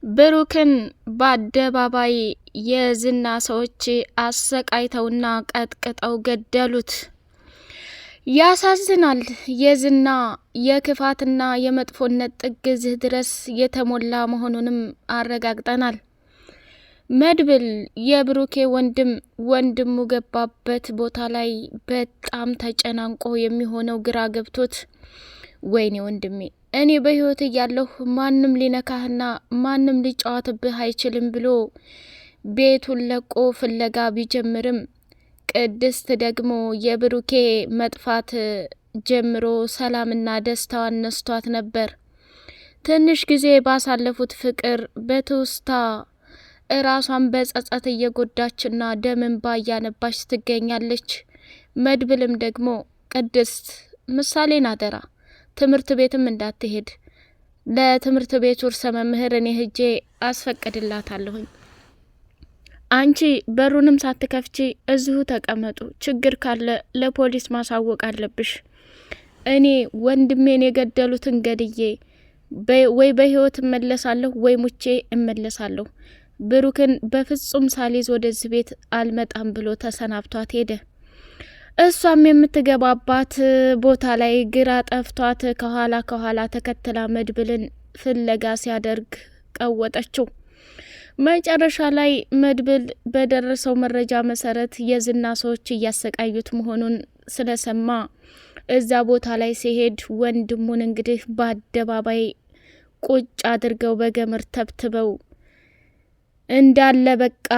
ብሩክን በአደባባይ የዝና ሰዎች አሰቃይተውና ቀጥቅጠው ገደሉት። ያሳዝናል። የዝና የክፋትና የመጥፎነት ጥግ እዚህ ድረስ የተሞላ መሆኑንም አረጋግጠናል። መድብል የብሩኬ ወንድሙ ገባበት ቦታ ላይ በጣም ተጨናንቆ የሚሆነው ግራ ገብቶት ወይኔ ወንድሜ እኔ በህይወት እያለሁ ማንም ሊነካህና ማንም ሊጫወትብህ አይችልም ብሎ ቤቱን ለቆ ፍለጋ ቢጀምርም ቅድስት ደግሞ የብሩኬ መጥፋት ጀምሮ ሰላምና ደስታዋን ነስቷት ነበር። ትንሽ ጊዜ ባሳለፉት ፍቅር በትውስታ ራሷን በጸጸት እየጎዳችና ደምን ባያነባች ትገኛለች። መድብልም ደግሞ ቅድስት ምሳሌን አደራ ትምህርት ቤትም እንዳትሄድ ለትምህርት ቤቱ ርዕሰ መምህር እኔ ሄጄ አስፈቅድላታለሁኝ። አንቺ በሩንም ሳትከፍቺ እዚሁ ተቀመጡ፣ ችግር ካለ ለፖሊስ ማሳወቅ አለብሽ። እኔ ወንድሜን የገደሉትን ገድዬ ወይ በህይወት እመለሳለሁ ወይ ሙቼ እመለሳለሁ። ብሩክን በፍጹም ሳሊዝ ወደዚህ ቤት አልመጣም ብሎ ተሰናብቷት ሄደ። እሷም የምትገባባት ቦታ ላይ ግራ ጠፍቷት ከኋላ ተከትላ መድብልን ፍለጋ ሲያደርግ ቀወጠችው። መጨረሻ ላይ መድብል በደረሰው መረጃ መሰረት የዝና ሰዎች እያሰቃዩት መሆኑን ስለሰማ እዛ ቦታ ላይ ሲሄድ ወንድሙን እንግዲህ በአደባባይ ቁጭ አድርገው በገመድ ተብትበው እንዳለ በቃ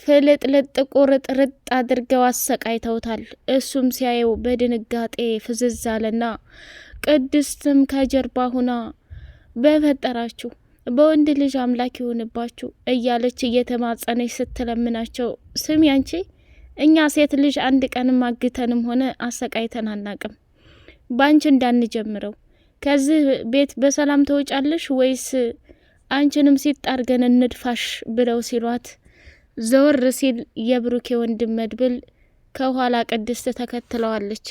ፍልጥልጥ ቁርጥርጥ አድርገው አሰቃይተውታል። እሱም ሲያየው በድንጋጤ ፍዝዝ አለና ቅድስትም ከጀርባ ሁና በፈጠራችሁ በወንድ ልጅ አምላክ ይሆንባችሁ እያለች እየተማጸነች ስትለምናቸው፣ ስሚ አንቺ እኛ ሴት ልጅ አንድ ቀንም አግተንም ሆነ አሰቃይተን አናቅም። ባንቺ እንዳንጀምረው ከዚህ ቤት በሰላም ተወጫለሽ ወይስ አንቺንም ሲጣርገን እንድፋሽ ብለው ሲሏት ዘወር ሲል የብሩኬ ወንድም መድብል ከኋላ ቅድስት ተከትለዋለች።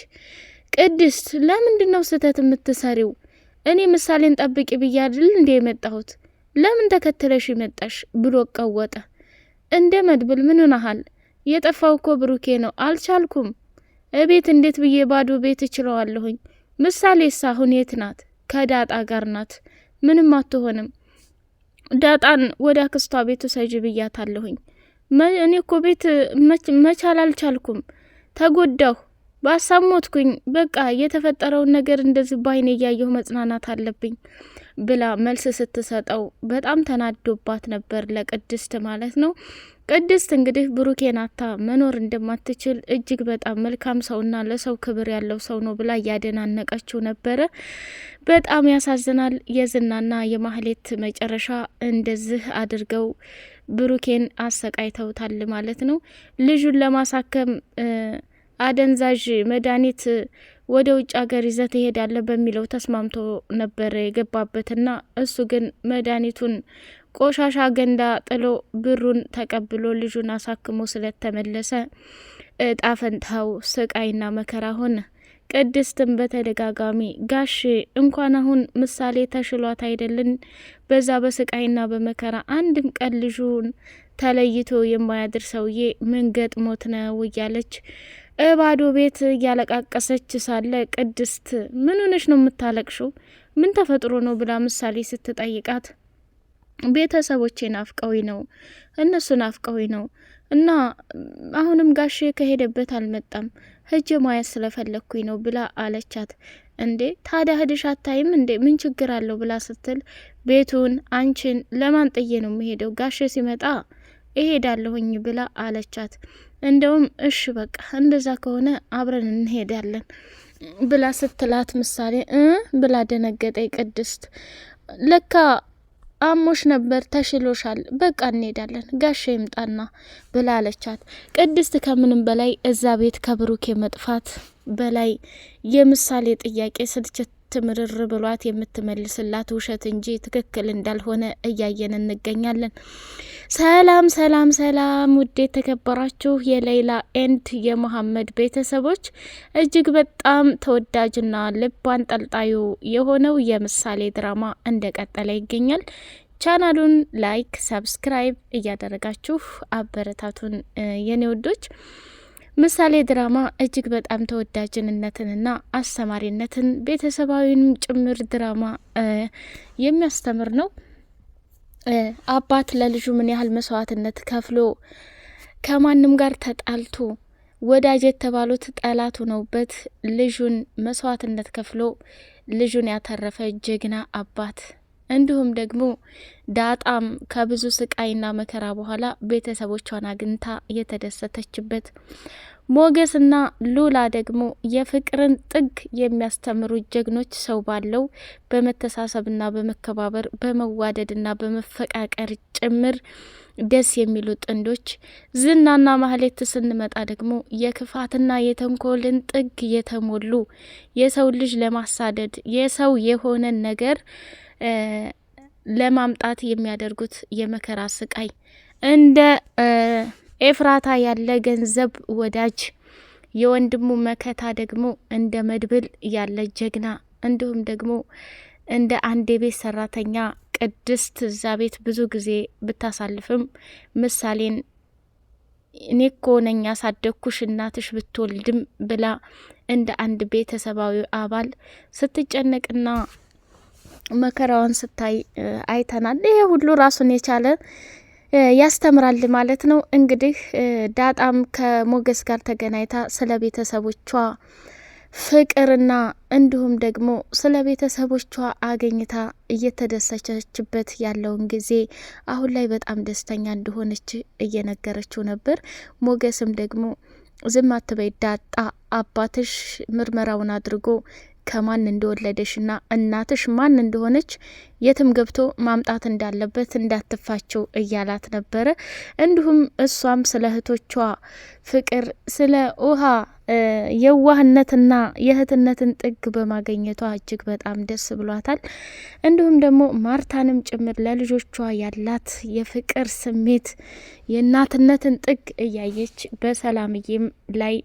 ቅድስት ለምንድነው ስህተት የምትሰሪው? እኔ ምሳሌን ጠብቂ ብያድል እንደ የመጣሁት ለምን ተከትለሽ ይመጣሽ ብሎ ቀወጠ። እንደ መድብል ምን ሆነሃል? የጠፋው እኮ ብሩኬ ነው። አልቻልኩም። እቤት እንዴት ብዬ ባዶ ቤት እችለዋለሁኝ? ምሳሌስ አሁን የት ናት? ከዳጣ ጋር ናት። ምንም አትሆንም። ዳጣን ወደ አክስቷ ቤቱ ሰጅ ብያታለሁኝ። እኔ እኮ ቤት መቻል አልቻልኩም። ተጎዳሁ፣ ባሳሞትኩኝ። በቃ የተፈጠረውን ነገር እንደዚህ ባይኔ እያየሁ መጽናናት አለብኝ ብላ መልስ ስትሰጠው በጣም ተናዶባት ነበር፣ ለቅድስት ማለት ነው። ቅድስት እንግዲህ ብሩኬን አታ መኖር እንደማትችል እጅግ በጣም መልካም ሰውና ለሰው ክብር ያለው ሰው ነው ብላ እያደናነቀችው ነበረ። በጣም ያሳዝናል። የዝናና የማህሌት መጨረሻ እንደዚህ አድርገው ብሩኬን አሰቃይተውታል ማለት ነው። ልጁን ለማሳከም አደንዛዥ መድኃኒት ወደ ውጭ ሀገር ይዘህ ትሄዳለህ በሚለው ተስማምቶ ነበር የገባበትና እሱ ግን መድኃኒቱን ቆሻሻ ገንዳ ጥሎ ብሩን ተቀብሎ ልጁን አሳክሞ ስለተመለሰ እጣ ፈንታው ስቃይና መከራ ሆነ። ቅድስትም በተደጋጋሚ ጋሽ እንኳን አሁን ምሳሌ ተሽሏት አይደልን በዛ በስቃይና በመከራ አንድም ቀን ልጁን ተለይቶ የማያድር ሰውዬ ምን ገጥሞት ነው እያለች ባዶ ቤት እያለቃቀሰች ሳለ ቅድስት ምን ሆነሽ ነው የምታለቅሽው? ምን ተፈጥሮ ነው ብላ ምሳሌ ስትጠይቃት ቤተሰቦቼ ናፍቀውኝ ነው፣ እነሱ ናፍቀውኝ ነው እና አሁንም ጋሼ ከሄደበት አልመጣም፣ ሂጄ ማየት ስለፈለግኩኝ ነው ብላ አለቻት። እንዴ ታዲያ ሄደሽ አታይም እንዴ? ምን ችግር አለው ብላ ስትል ቤቱን አንቺን ለማን ጥዬ ነው የምሄደው? ጋሼ ሲመጣ እሄዳለሁኝ ብላ አለቻት። እንደውም እሺ በቃ እንደዛ ከሆነ አብረን እንሄዳለን ብላ ስትላት ምሳሌ ብላ ደነገጠኝ። ቅድስት ለካ አሞሽ ነበር ተሽሎሻል፣ በቃ እንሄዳለን ጋሼ ይምጣና ብላ አለቻት። ቅድስት ከምንም በላይ እዛ ቤት ከብሩክ የመጥፋት በላይ የምሳሌ ጥያቄ ስልችት ምርር ብሏት የምትመልስላት ውሸት እንጂ ትክክል እንዳልሆነ እያየን እንገኛለን። ሰላም ሰላም ሰላም! ውድ የተከበራችሁ የሌይላ ኤንድ የመሐመድ ቤተሰቦች እጅግ በጣም ተወዳጅና ልብ አንጠልጣዩ የሆነው የምሳሌ ድራማ እንደቀጠለ ይገኛል። ቻናሉን ላይክ፣ ሰብስክራይብ እያደረጋችሁ አበረታቱን የኔ ወዶች። ምሳሌ ድራማ እጅግ በጣም ተወዳጅነትንና አስተማሪነትን ቤተሰባዊንም ጭምር ድራማ የሚያስተምር ነው። አባት ለልጁ ምን ያህል መስዋዕትነት ከፍሎ ከማንም ጋር ተጣልቶ ወዳጅ የተባሉት ጠላቱ ነውበት ልጁን መስዋዕትነት ከፍሎ ልጁን ያተረፈ ጀግና አባት፣ እንዲሁም ደግሞ ዳጣም ከብዙ ስቃይና መከራ በኋላ ቤተሰቦቿን አግኝታ የተደሰተችበት፣ ሞገስና ሉላ ደግሞ የፍቅርን ጥግ የሚያስተምሩ ጀግኖች፣ ሰው ባለው በመተሳሰብና በመከባበር በመዋደድና በመፈቃቀር ጭምር ደስ የሚሉ ጥንዶች፣ ዝናና ማህሌት ስንመጣ ደግሞ የክፋትና የተንኮልን ጥግ የተሞሉ የሰው ልጅ ለማሳደድ የሰው የሆነን ነገር ለማምጣት የሚያደርጉት የመከራ ስቃይ፣ እንደ ኤፍራታ ያለ ገንዘብ ወዳጅ የወንድሙ መከታ ደግሞ እንደ መድብል ያለ ጀግና፣ እንዲሁም ደግሞ እንደ አንድ የቤት ሰራተኛ ቅድስት እዛ ቤት ብዙ ጊዜ ብታሳልፍም ምሳሌን እኔ እኮ ነኝ ያሳደግኩሽ እናትሽ ብትወልድም ብላ እንደ አንድ ቤተሰባዊ አባል ስትጨነቅና መከራዋን ስታይ አይተናል። ይሄ ሁሉ ራሱን የቻለ ያስተምራል ማለት ነው። እንግዲህ ዳጣም ከሞገስ ጋር ተገናኝታ ስለ ቤተሰቦቿ ፍቅርና እንዲሁም ደግሞ ስለ ቤተሰቦቿ አገኝታ እየተደሰተችበት ያለውን ጊዜ አሁን ላይ በጣም ደስተኛ እንደሆነች እየነገረችው ነበር። ሞገስም ደግሞ ዝም አትበይ ዳጣ፣ አባትሽ ምርመራውን አድርጎ ከማን እንደወለደሽና እናትሽ ማን እንደሆነች የትም ገብቶ ማምጣት እንዳለበት እንዳትፋቸው እያላት ነበረ። እንዲሁም እሷም ስለ እህቶቿ ፍቅር፣ ስለ ውሃ የዋህነትና የእህትነትን ጥግ በማገኘቷ እጅግ በጣም ደስ ብሏታል። እንዲሁም ደግሞ ማርታንም ጭምር ለልጆቿ ያላት የፍቅር ስሜት የእናትነትን ጥግ እያየች በሰላምዬም ላይ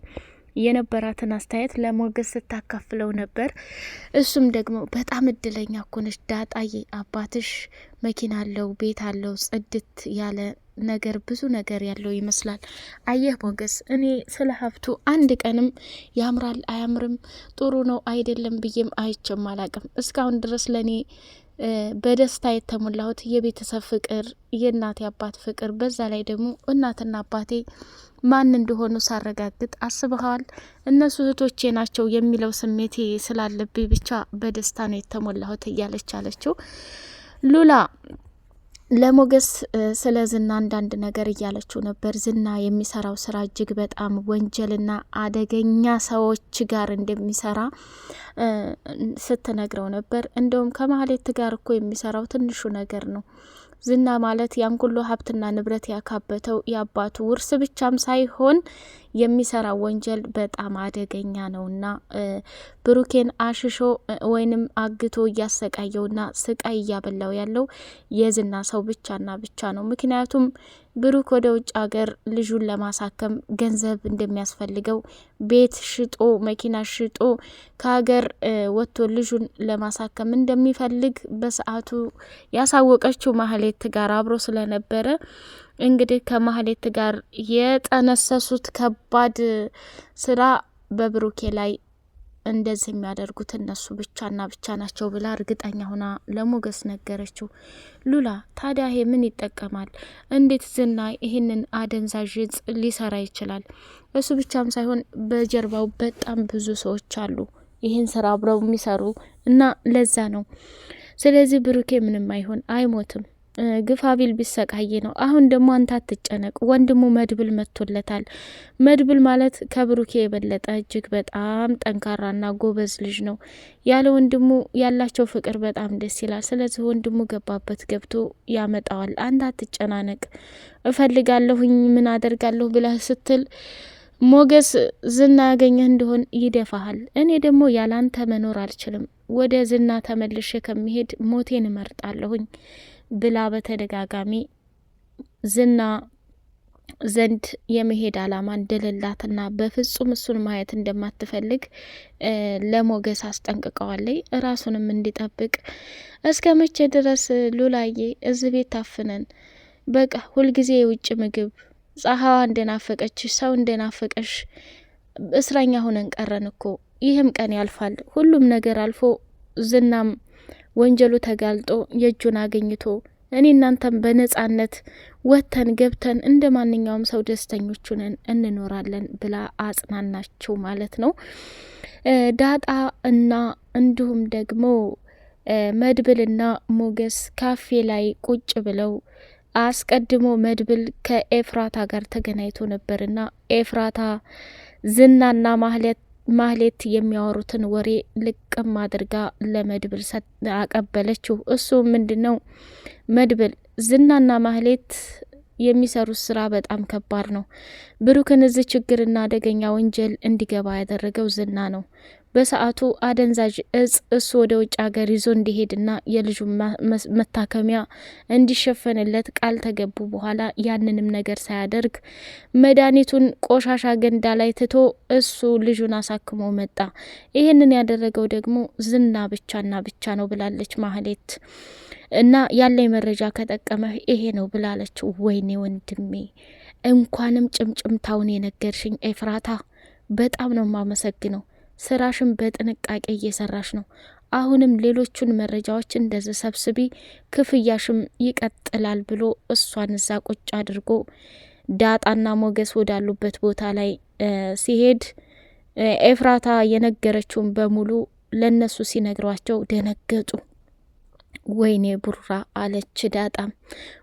የነበራትን አስተያየት ለሞገስ ስታካፍለው ነበር። እሱም ደግሞ በጣም እድለኛ እኮ ነሽ ዳጣዬ፣ አባትሽ መኪና አለው፣ ቤት አለው፣ ጽድት ያለ ነገር ብዙ ነገር ያለው ይመስላል። አየህ ሞገስ፣ እኔ ስለ ሀብቱ አንድ ቀንም ያምራል አያምርም፣ ጥሩ ነው አይደለም ብዬም አይቼም አላቅም። እስካሁን ድረስ ለእኔ በደስታ የተሞላሁት የቤተሰብ ፍቅር፣ የእናቴ አባት ፍቅር፣ በዛ ላይ ደግሞ እናትና አባቴ ማን እንደሆኑ ሳረጋግጥ አስበዋል፣ እነሱ እህቶቼ ናቸው የሚለው ስሜቴ ስላለብኝ ብቻ በደስታ ነው የተሞላሁት እያለች አለችው። ሉላ ለሞገስ ስለ ዝና አንዳንድ ነገር እያለችው ነበር። ዝና የሚሰራው ስራ እጅግ በጣም ወንጀልና አደገኛ ሰዎች ጋር እንደሚሰራ ስትነግረው ነበር። እንደውም ከማህሌት ጋር እኮ የሚሰራው ትንሹ ነገር ነው። ዝና ማለት ያን ሁሉ ሀብትና ንብረት ያካበተው የአባቱ ውርስ ብቻም ሳይሆን የሚሰራው ወንጀል በጣም አደገኛ ነውና ብሩኬን አሽሾ ወይንም አግቶ እያሰቃየውና ስቃይ እያበላው ያለው የዝና ሰው ብቻና ብቻ ነው። ምክንያቱም ብሩክ ወደ ውጭ ሀገር ልጁን ለማሳከም ገንዘብ እንደሚያስፈልገው ቤት ሽጦ መኪና ሽጦ ከሀገር ወጥቶ ልጁን ለማሳከም እንደሚፈልግ በሰዓቱ ያሳወቀችው ማህሌት ጋር አብሮ ስለነበረ እንግዲህ ከማህሌት ጋር የጠነሰሱት ከባድ ስራ በብሩኬ ላይ እንደዚህ የሚያደርጉት እነሱ ብቻና ብቻ ናቸው ብላ እርግጠኛ ሆና ለሞገስ ነገረችው። ሉላ ታዲያ ይሄ ምን ይጠቀማል? እንዴት ዝና ይህንን አደንዛዥ እጽ ሊሰራ ይችላል? እሱ ብቻም ሳይሆን በጀርባው በጣም ብዙ ሰዎች አሉ ይህን ስራ አብረው የሚሰሩ እና ለዛ ነው። ስለዚህ ብሩኬ ምንም አይሆን አይሞትም፣ ግፋቢል ቢሰቃይ ነው። አሁን ደግሞ አንተ አትጨነቅ፣ ወንድሙ መድብል መጥቶለታል። መድብል ማለት ከብሩኬ የበለጠ እጅግ በጣም ጠንካራና ጎበዝ ልጅ ነው። ያለ ወንድሙ ያላቸው ፍቅር በጣም ደስ ይላል። ስለዚህ ወንድሙ ገባበት ገብቶ ያመጣዋል። አንተ አትጨናነቅ፣ እፈልጋለሁኝ ምን አደርጋለሁ ብለህ ስትል ሞገስ ዝና ያገኘህ እንደሆን ይደፋሃል። እኔ ደግሞ ያላንተ መኖር አልችልም፣ ወደ ዝና ተመልሼ ከሚሄድ ሞቴን እመርጣለሁኝ ብላ በተደጋጋሚ ዝና ዘንድ የመሄድ አላማ እንደሌላትና በፍጹም እሱን ማየት እንደማትፈልግ ለሞገስ አስጠንቅቀዋለች። ራሱንም እንዲጠብቅ እስከ መቼ ድረስ ሉላዬ እዚህ ቤት ታፍነን በቃ ሁልጊዜ የውጭ ምግብ ፀሐዋ እንደናፈቀች ሰው እንደናፈቀሽ እስረኛ ሆነን ቀረን እኮ ይህም ቀን ያልፋል። ሁሉም ነገር አልፎ ዝናም ወንጀሉ ተጋልጦ የእጁን አገኝቶ እኔ እናንተም በነጻነት ወተን ገብተን እንደ ማንኛውም ሰው ደስተኞች ሆነን እንኖራለን ብላ አጽናናቸው ማለት ነው። ዳጣ እና እንዲሁም ደግሞ መድብልና ሞገስ ካፌ ላይ ቁጭ ብለው አስቀድሞ መድብል ከኤፍራታ ጋር ተገናኝቶ ነበርና ኤፍራታ ዝናና ማህሌት የሚያወሩትን ወሬ ልቅም አድርጋ ለመድብል አቀበለችው። እሱ ምንድነው መድብል ዝናና ማህሌት የሚሰሩት ስራ በጣም ከባድ ነው። ብሩክን እዚህ ችግርና አደገኛ ወንጀል እንዲገባ ያደረገው ዝና ነው። በሰዓቱ አደንዛዥ እጽ እሱ ወደ ውጭ ሀገር ይዞ እንዲሄድና የልጁ መታከሚያ እንዲሸፈንለት ቃል ተገቡ በኋላ ያንንም ነገር ሳያደርግ መድኃኒቱን ቆሻሻ ገንዳ ላይ ትቶ እሱ ልጁን አሳክሞ መጣ። ይህንን ያደረገው ደግሞ ዝና ብቻና ብቻ ነው ብላለች ማህሌት። እና ያለኝ መረጃ ከጠቀመህ ይሄ ነው ብላለች። ወይኔ ወንድሜ እንኳንም ጭምጭምታውን የነገርሽኝ ኤፍራታ፣ በጣም ነው ማመሰግነው። ስራሽን በጥንቃቄ እየሰራሽ ነው። አሁንም ሌሎቹን መረጃዎች እንደዚህ ሰብስቢ፣ ክፍያሽም ይቀጥላል ብሎ እሷን እዛ ቁጭ አድርጎ ዳጣና ሞገስ ወዳሉበት ቦታ ላይ ሲሄድ ኤፍራታ የነገረችውን በሙሉ ለነሱ ሲነግሯቸው ደነገጡ። ወይኔ ቡራ አለች ዳጣም።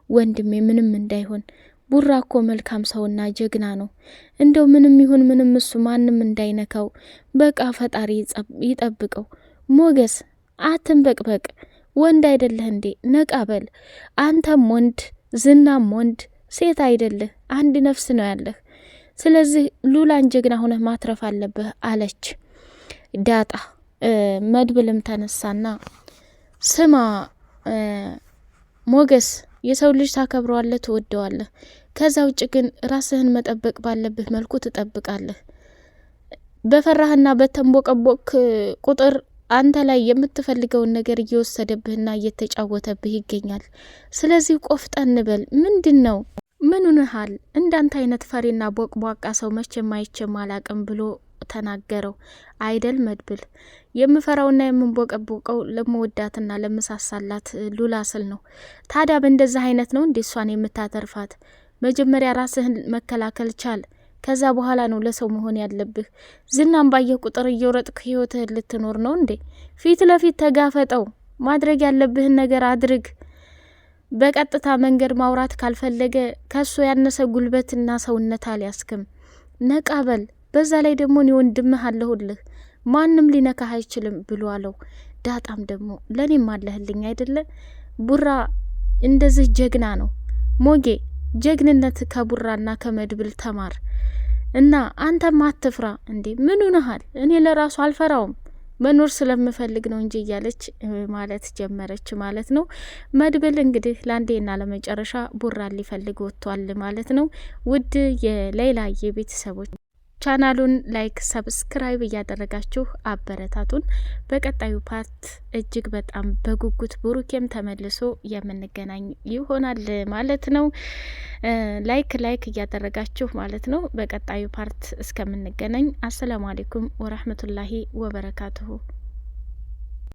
ወንድሜ ምንም እንዳይሆን፣ ቡራ እኮ መልካም ሰውና ጀግና ነው። እንደው ምንም ይሁን ምንም እሱ ማንም እንዳይነካው በቃ ፈጣሪ ይጠብቀው። ሞገስ አትንበቅበቅ፣ ወንድ አይደለህ እንዴ? ነቃበል። አንተም ወንድ ዝናም ወንድ፣ ሴት አይደለህ፣ አንድ ነፍስ ነው ያለህ። ስለዚህ ሉላን ጀግና ሆነህ ማትረፍ አለብህ አለች ዳጣ። መድብልም ተነሳና ስማ ሞገስ፣ የሰው ልጅ ታከብረዋለህ፣ ትወደዋለህ። ከዛ ውጭ ግን ራስህን መጠበቅ ባለብህ መልኩ ትጠብቃለህ። በፈራህና በተንቦቀቦክ ቁጥር አንተ ላይ የምትፈልገውን ነገር እየወሰደብህና እየተጫወተብህ ይገኛል። ስለዚህ ቆፍጠን በል። ምንድን ነው? ምን ሆነሃል? እንዳንተ አይነት ፈሪና ቦቅቧቃ ሰው መቼም አይቼም አላቅም ብሎ ተናገረው። አይደል መድብል፣ የምፈራውና የምንቦቀቦቀው ለመወዳትና ለመሳሳላት ሉላ ስል ነው። ታዲያ በእንደዚህ አይነት ነው እንዴ እሷን የምታተርፋት? መጀመሪያ ራስህን መከላከል ቻል። ከዛ በኋላ ነው ለሰው መሆን ያለብህ። ዝናም ባየህ ቁጥር እየወረጥክ ህይወትህን ልትኖር ነው እንዴ? ፊት ለፊት ተጋፈጠው። ማድረግ ያለብህን ነገር አድርግ። በቀጥታ መንገድ ማውራት ካልፈለገ ከሱ ያነሰ ጉልበትና ሰውነት አልያዝክም። ነቃበል። በዛ ላይ ደግሞ እኔ ወንድምህ አለሁልህ፣ ማንም ሊነካህ አይችልም ብሎ አለው። ዳጣም ደግሞ ለኔም አለህልኝ አይደለ? ቡራ እንደዚህ ጀግና ነው። ሞጌ ጀግንነት ከቡራና ከመድብል ተማር እና አንተም አትፍራ። እንዴ ምን ሆነሃል? እኔ ለራሱ አልፈራውም፣ መኖር ስለምፈልግ ነው እንጂ እያለች ማለት ጀመረች ማለት ነው። መድብል እንግዲህ ለአንዴና ለመጨረሻ ቡራን ሊፈልግ ወጥቷል ማለት ነው። ውድ የሌላ የቤተሰቦች ቻናሉን ላይክ፣ ሰብስክራይብ እያደረጋችሁ አበረታቱን። በቀጣዩ ፓርት እጅግ በጣም በጉጉት ብሩኬም ተመልሶ የምንገናኝ ይሆናል ማለት ነው። ላይክ እያደረጋችሁ ማለት ነው። በቀጣዩ ፓርት እስከምንገናኝ አሰላሙ አሌይኩም ወራህመቱላሂ ወበረካቱሁ።